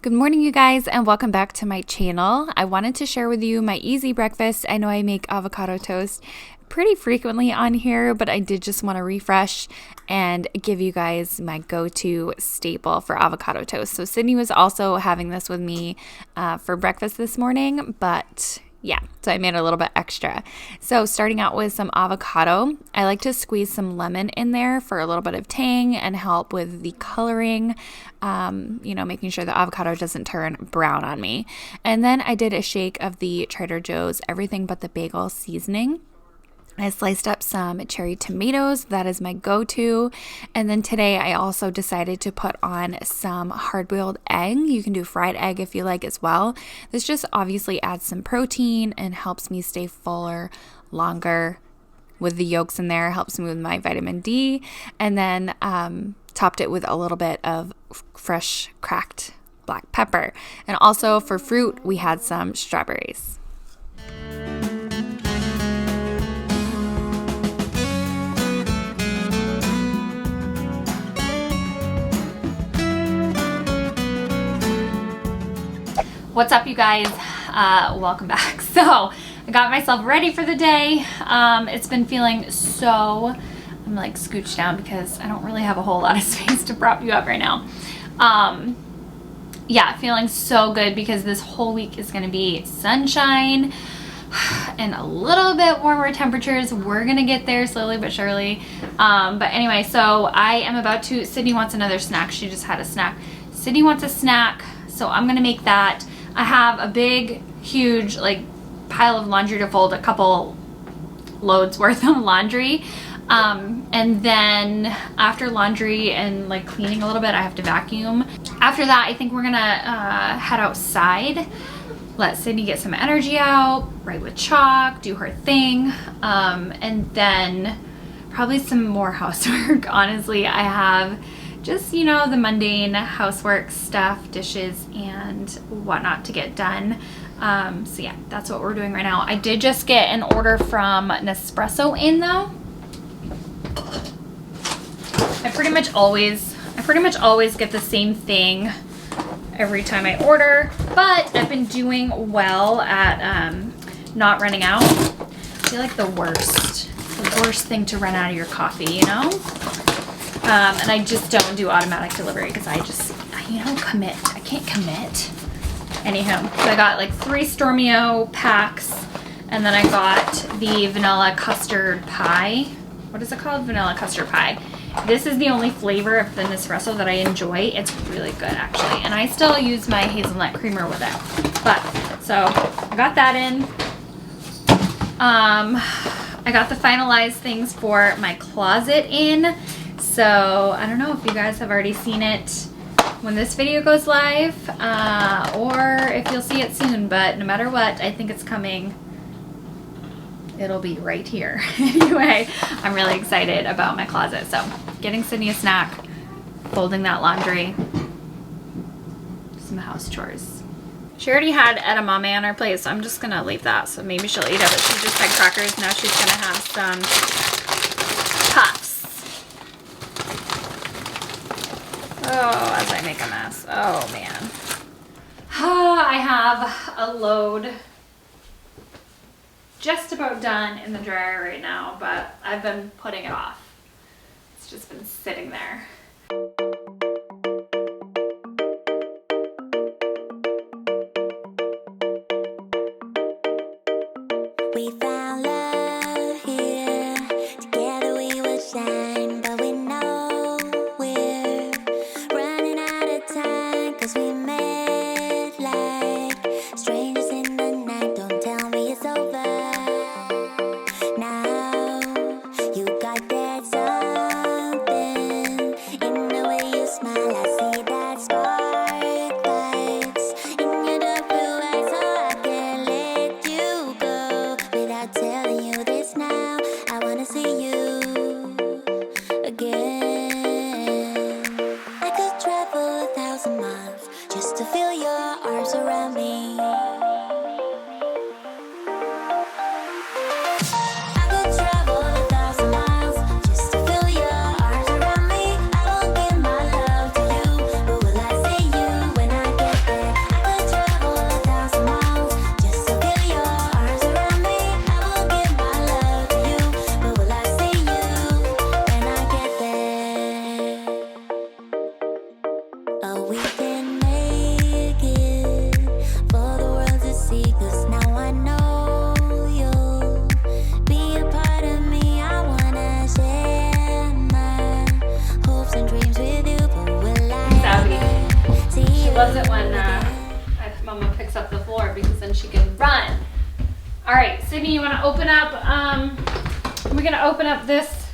Good morning, you guys, and welcome back to my channel. I wanted to share with you my easy breakfast. I know I make avocado toast pretty frequently on here, but I did just want to refresh and give you guys my go-to staple for avocado toast. So Sydney was also having this with me for breakfast this morning, but yeah, so I made a little bit extra. So starting out with some avocado, I like to squeeze some lemon in there for a little bit of tang and help with the coloring, making sure the avocado doesn't turn brown on me. And then I did a shake of the Trader Joe's Everything But the Bagel seasoning. I sliced up some cherry tomatoes. That is my go-to. And then today I also decided to put on some hard-boiled egg. You can do fried egg if you like as well. This just obviously adds some protein and helps me stay fuller longer with the yolks in there. Helps me with my vitamin D. And then topped it with a little bit of fresh cracked black pepper. And also for fruit, we had some strawberries. What's up, you guys? Welcome back. So I got myself ready for the day. It's been feeling so, I'm like scooched down because I don't really have a whole lot of space to prop you up right now. Yeah, feeling so good because this whole week is going to be sunshine and a little bit warmer temperatures. We're going to get there slowly but surely. But anyway, so I am about to, Sydney wants another snack. She just had a snack. Sydney wants a snack, so I'm going to make that. I have a big, huge, pile of laundry to fold, a couple loads worth of laundry. And then after laundry and cleaning a little bit, I have to vacuum. After that, I think we're gonna head outside, let Sydney get some energy out, write with chalk, do her thing, and then probably some more housework. Honestly, I have just, the mundane housework stuff, dishes and whatnot to get done. So yeah, that's what we're doing right now. I did just get an order from Nespresso in though. I pretty much always get the same thing every time I order, but I've been doing well at not running out. I feel like the worst thing to run out of your coffee, and I just don't do automatic delivery because I commit. I can't commit. Anyhow, so I got 3 Stormio packs, and then I got the vanilla custard pie. What is it called? Vanilla custard pie. This is the only flavor of the Nespresso that I enjoy. It's really good, actually. And I still use my hazelnut creamer with it. But, so, I got that in. I got the finalized things for my closet in. So, I don't know if you guys have already seen it when this video goes live, or if you'll see it soon, but no matter what, I think it's coming. It'll be right here. Anyway, I'm really excited about my closet. So, getting Sydney a snack, folding that laundry, some house chores. She already had edamame on her plate, so I'm just gonna leave that. So maybe she'll eat it, but she just had crackers. Now she's gonna have some puffs. Oh, as I make a mess. Oh, man. I have a load just about done in the dryer right now, but I've been putting it off. It's just been sitting there. We found love here. Together we will shine, but we know we're running out of time, 'cause we met like strangers in the night. Don't tell me it's over now. You got that something in the way you smile. I see that spark lights in your dark blue eyes, so I can't let you go without we can make it for the world to see. 'Cause now I know you'll be a part of me. I wanna share my hopes and dreams with you, but will I ever see She you loves it when again? Mama picks up the floor because then she can run. All right, Sydney, you want to open up? We're gonna open up this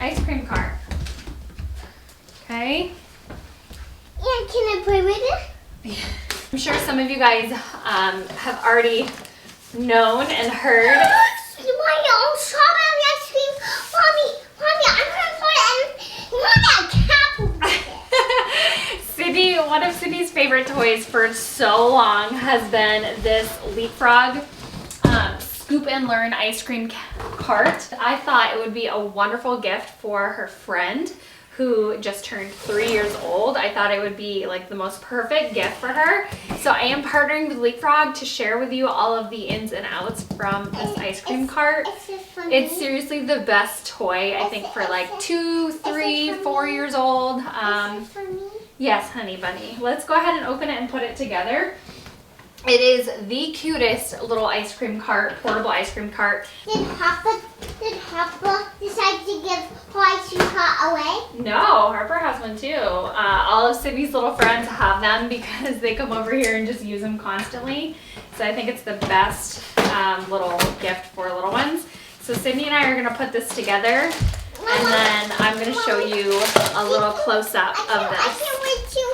ice cream cart. Okay. Yeah, can I play with it? I'm sure some of you guys have already known and heard. Mommy, I'm strawberry ice cream. Mommy, I'm gonna put it in. Mommy, I can't. Sydney, one of Sydney's favorite toys for so long has been this LeapFrog Scoop and Learn ice cream cart. I thought it would be a wonderful gift for her friend who just turned 3 years old. I thought it would be like the most perfect gift for her. So I am partnering with LeapFrog to share with you all of the ins and outs from this ice cream cart. It's seriously the best toy, I think, for like 2, 3, 4 years old. For me? Yes, honey bunny. Let's go ahead and open it and put it together. It is the cutest little ice cream cart, portable ice cream cart. Did Hopper decide to give her ice cream cart away? No, Harper has one too. All of Sydney's little friends have them because they come over here and just use them constantly. So I think it's the best little gift for little ones. So Sydney and I are gonna put this together, and then I'm gonna show you a little close-up of I this. can't wait to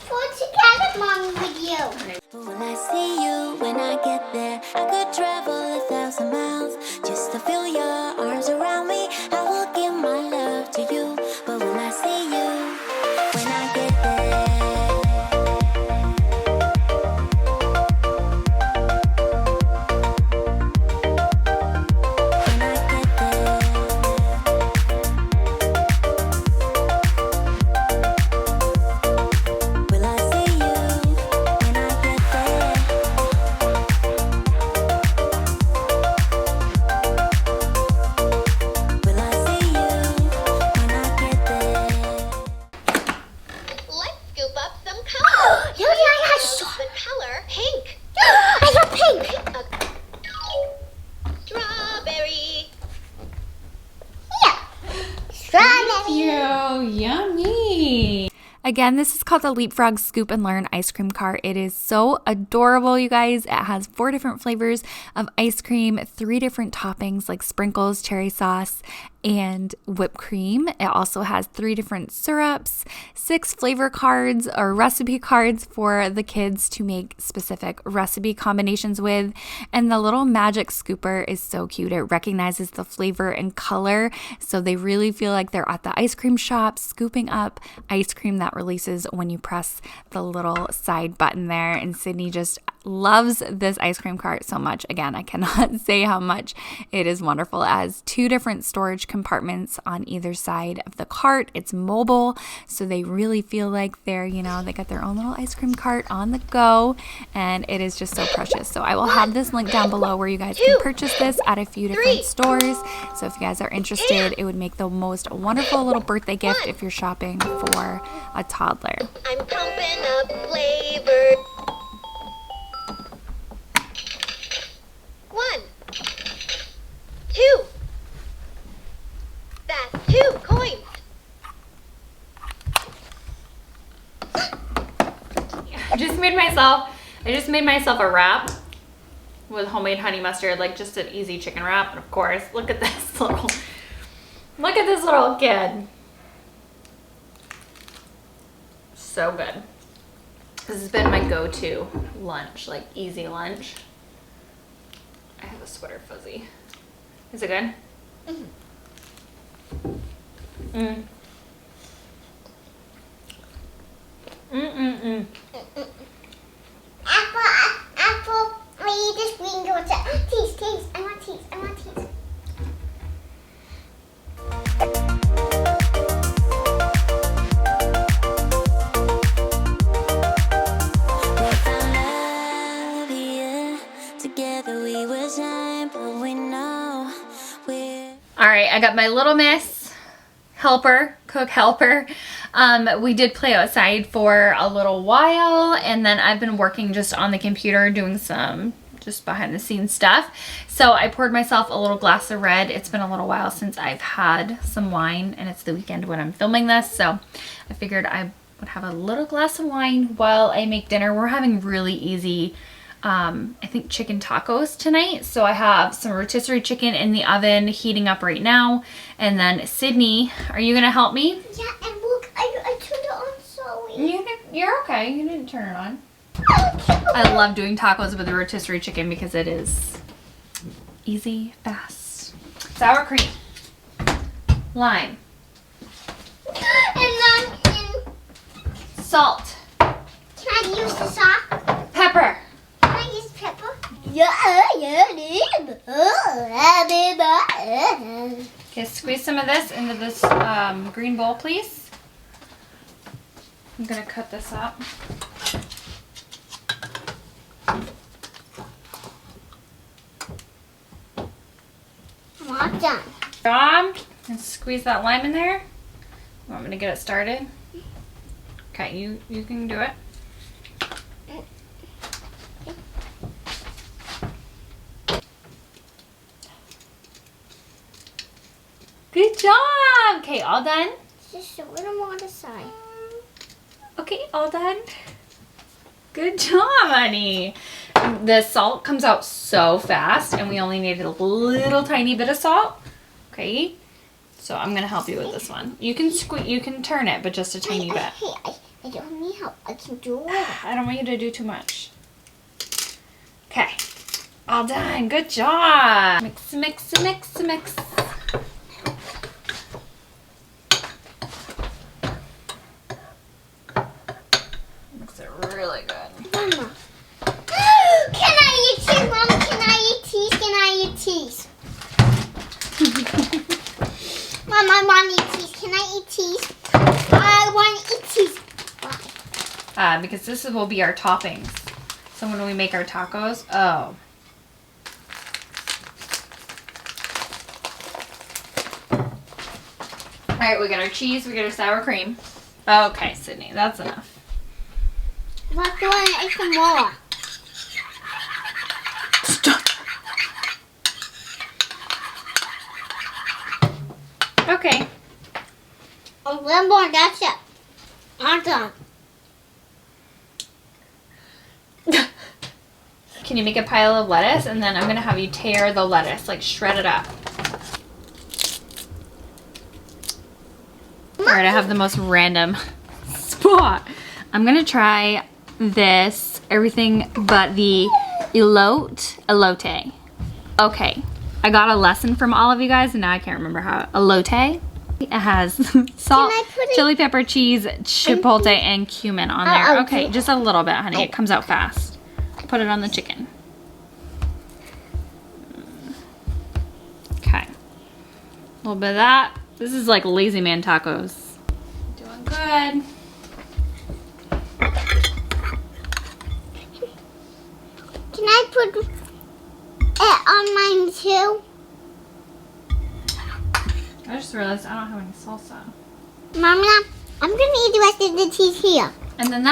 put together, Mommy, with you. Will I see you when I get there? I could travel 1,000 miles just to feel your arms around me. I will give my love to you, but will I see you when I get there? When I get there. Will I see you when I get there? Will I see you when I get there? Let's scoop up some color. Yeah, I Chose the color pink. got pink. Strawberry. Strawberry. Yummy. Again, this is called the LeapFrog Scoop and Learn ice cream cart. It is so adorable, you guys. It has 4 different flavors of ice cream, 3 different toppings like sprinkles, cherry sauce, and whipped cream. It also has 3 different syrups, 6 flavor cards or recipe cards for the kids to make specific recipe combinations with. And the little magic scooper is so cute. It recognizes the flavor and color, so they really feel like they're at the ice cream shop scooping up ice cream that releases when you press the little side button there. And Sydney just loves this ice cream cart so much. Again, I cannot say how much it is wonderful. It has 2 different storage compartments on either side of the cart. It's mobile, so they really feel like they're, you know, they got their own little ice cream cart on the go, and it is just so precious. So I will have this link down below where you guys can purchase this at a few different stores. So if you guys are interested, it would make the most wonderful little birthday gift if you're shopping for a toddler. I'm pumping up flavor. 1, 2. That's 2 coins. I just made myself a wrap with homemade honey mustard, like just an easy chicken wrap. And of course, look at this little kid. So good. This has been my go-to lunch, like easy lunch. I have a sweater fuzzy. Is it good? Mm. Mm-mm-mm. Apple. I eat this green yogurt. Tease. I want tease. We found love, yeah. Together we will shine, but we know we're All right, I got my little miss helper, cook helper. We did play outside for a little while, and then I've been working just on the computer doing some just behind the scenes stuff. So I poured myself a little glass of red. It's been a little while since I've had some wine, and it's the weekend when I'm filming this, so I figured I would have a little glass of wine while I make dinner. We're having really easy I think chicken tacos tonight. So I have some rotisserie chicken in the oven heating up right now. And then Sydney, are you gonna help me? Yeah, and look, I turned it on, sorry. You're okay. You didn't turn it on. I love doing tacos with the rotisserie chicken because it is easy, fast. Sour cream, lime, And salt, can I use the salt? pepper. Can I use pepper? Yeah. Okay, squeeze some of this into this green bowl, please. I'm gonna cut this up. I'm all done. And squeeze that lime in there. You want me to get it started? Okay, you can do it. Good job! Okay, all done? Just a little more on the side. Okay, all done. Good job, honey. The salt comes out so fast, and we only needed a little tiny bit of salt. Okay, so I'm gonna help you with this one. You can turn it, but just a tiny bit. Hey, I don't need help. I can do it. I don't want you to do too much. Okay, all done. Good job. Mix, mix, mix, mix. Mix it really good. Mama. Can I eat cheese, Mama? Can I eat cheese? Can I eat cheese? Mama, I want to eat cheese. Can I eat cheese? I want to eat cheese. Why? Because this will be our toppings. So when we make our tacos, oh. All right, we got our cheese, we got our sour cream. Okay, Sydney, that's enough. Let's do it. Eat some more. Stop. Okay. A little more. That's it. I'm done. Can you make a pile of lettuce? And then I'm gonna have you tear the lettuce, like shred it up. All right, I have the most random spot. I'm gonna try this, everything but the elote. Okay, I got a lesson from all of you guys, and now I can't remember how. Elote. It has salt, I put it- chili pepper, cheese, chipotle, and cumin on there. Uh-oh. Okay, just a little bit, honey. It comes out fast. Put it on the chicken. Okay. A little bit of that. This is like lazy man tacos. Doing good. Can I put it on mine too? I just realized I don't have any salsa. Mama, I'm gonna eat the rest of the cheese here. And then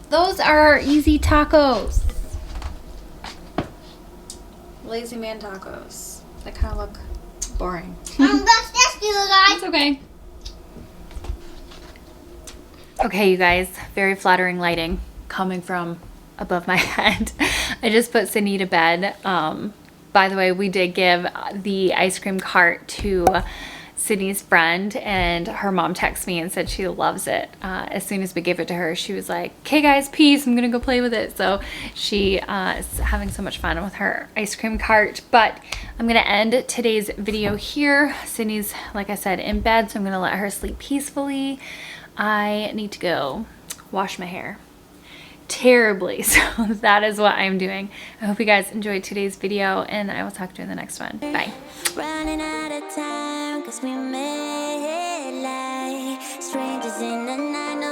those are easy tacos. Lazy man tacos. They kind of look boring. That's you guys. It's okay. Okay, you guys, very flattering lighting coming from above my head. I just put Sydney to bed. By the way, we did give the ice cream cart to Sydney's friend, and her mom texted me and said she loves it. As soon as we gave it to her, she was like, "Okay guys, peace, I'm gonna go play with it." So she is having so much fun with her ice cream cart. But I'm gonna end today's video here. Sydney's, like I said, in bed, so I'm gonna let her sleep peacefully. I need to go wash my hair terribly, so that is what I'm doing. I hope you guys enjoyed today's video, and I will talk to you in the next one. Bye. Running out of time, 'cause we made like strangers in the night.